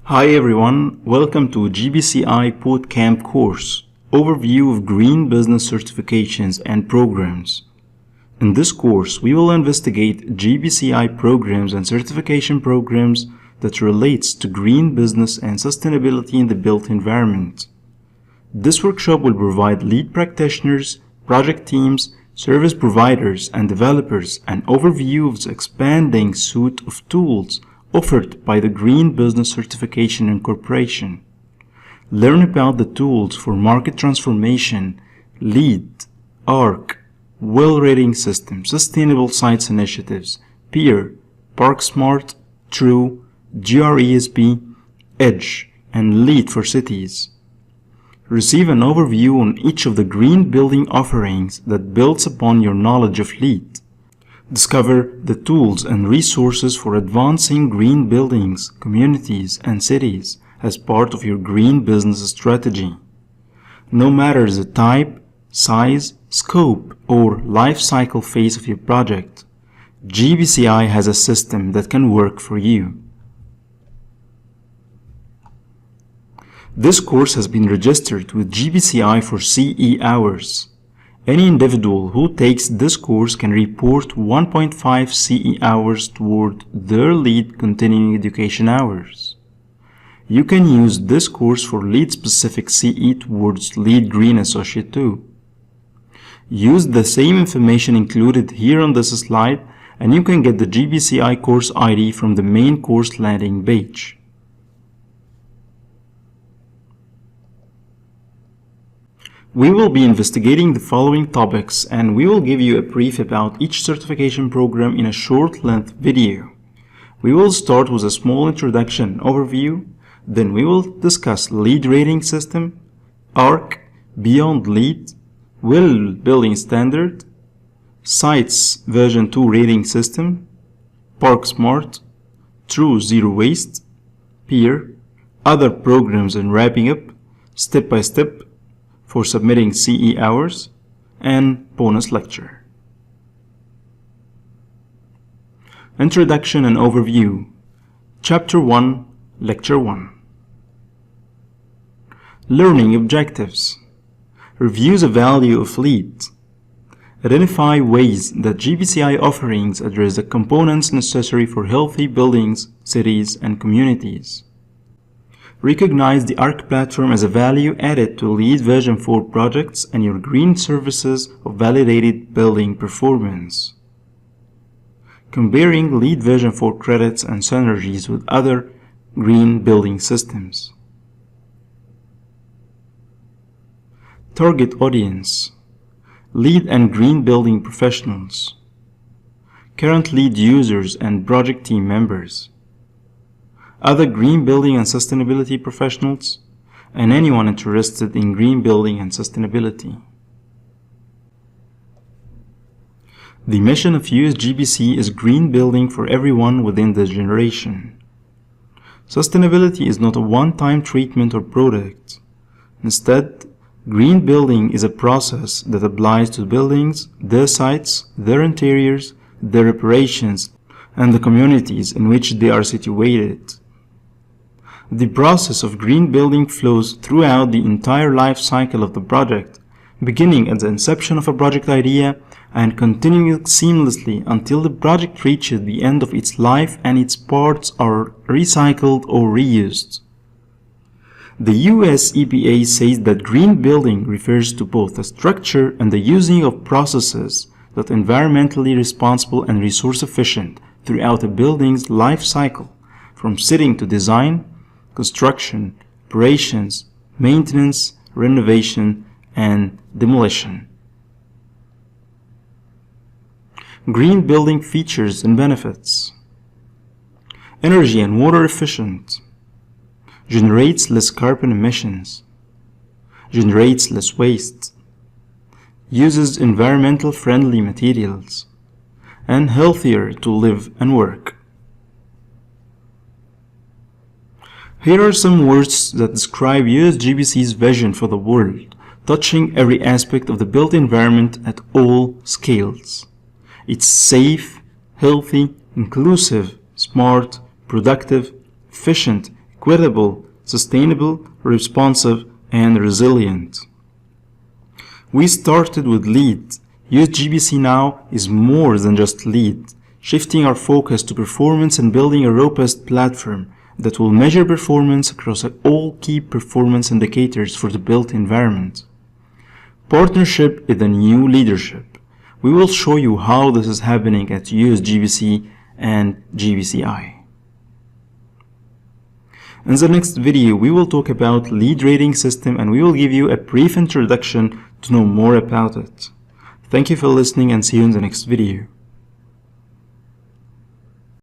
Hi everyone, welcome to GBCI Bootcamp course, Overview of Green Business Certifications and Programs. In this course, we will investigate GBCI programs and certification programs that relates to green business and sustainability in the built environment. This workshop will provide lead practitioners, project teams, service providers, and developers an overview of the expanding suite of tools offered by the Green Business Certification Incorporation. Learn about the tools for market transformation, LEED, ARC, Well Rating System, Sustainable Sites Initiatives, PEER, Parksmart, TRUE, GRESB, EDGE, and LEED for cities. Receive an overview on each of the green building offerings that builds upon your knowledge of LEED. Discover the tools and resources for advancing green buildings, communities, and cities as part of your green business strategy. No matter the type, size, scope, or life cycle phase of your project, GBCI has a system that can work for you. This course has been registered with GBCI for CE hours. Any individual who takes this course can report 1.5 CE hours toward their LEED continuing education hours. You can use this course for LEED-specific CE towards LEED Green Associate 2. Use the same information included here on this slide and you can get the GBCI course ID from the main course landing page. We will be investigating the following topics and we will give you a brief about each certification program in a short-length video. We will start with a small introduction overview, then we will discuss LEED rating system, ARC, Beyond LEED, Well Building Standard, Sites version 2 rating system, Parksmart, True Zero Waste, PEER, other programs, and wrapping up step by step for submitting CE hours, and bonus lecture. Introduction and Overview. Chapter 1, Lecture 1. Learning Objectives. Review the value of LEED. Identify ways that GBCI offerings address the components necessary for healthy buildings, cities, and communities. Recognize the ARC platform as a value added to LEED version 4 projects and your green services of validated building performance. Comparing LEED version 4 credits and synergies with other green building systems. Target audience. LEED and green building professionals. Current LEED users and project team members. Other green building and sustainability professionals, and anyone interested in green building and sustainability. The mission of USGBC is green building for everyone within the generation. Sustainability is not a one-time treatment or product. Instead, green building is a process that applies to buildings, their sites, their interiors, their operations, and the communities in which they are situated. The process of green building flows throughout the entire life cycle of the project, beginning at the inception of a project idea and continuing seamlessly until the project reaches the end of its life and its parts are recycled or reused. The US EPA says that green building refers to both the structure and the using of processes that are environmentally responsible and resource efficient throughout a building's life cycle, from sitting to design, construction, operations, maintenance, renovation, and demolition. Green building features and benefits. Energy and water efficient. Generates less carbon emissions. Generates less waste. Uses environmental friendly materials. And healthier to live and work. Here are some words that describe USGBC's vision for the world, touching every aspect of the built environment at all scales. It's safe, healthy, inclusive, smart, productive, efficient, credible, sustainable, responsive, and resilient. We started with lead. Use GBC Now is more than just lead, shifting our focus to performance and building a robust platform that will measure performance across all key performance indicators for the built environment. Partnership is the new leadership. We will show you how this is happening at US GBC and GBCI. In the next video, we will talk about lead rating system and we will give you a brief introduction to know more about it. Thank you for listening and see you in the next video.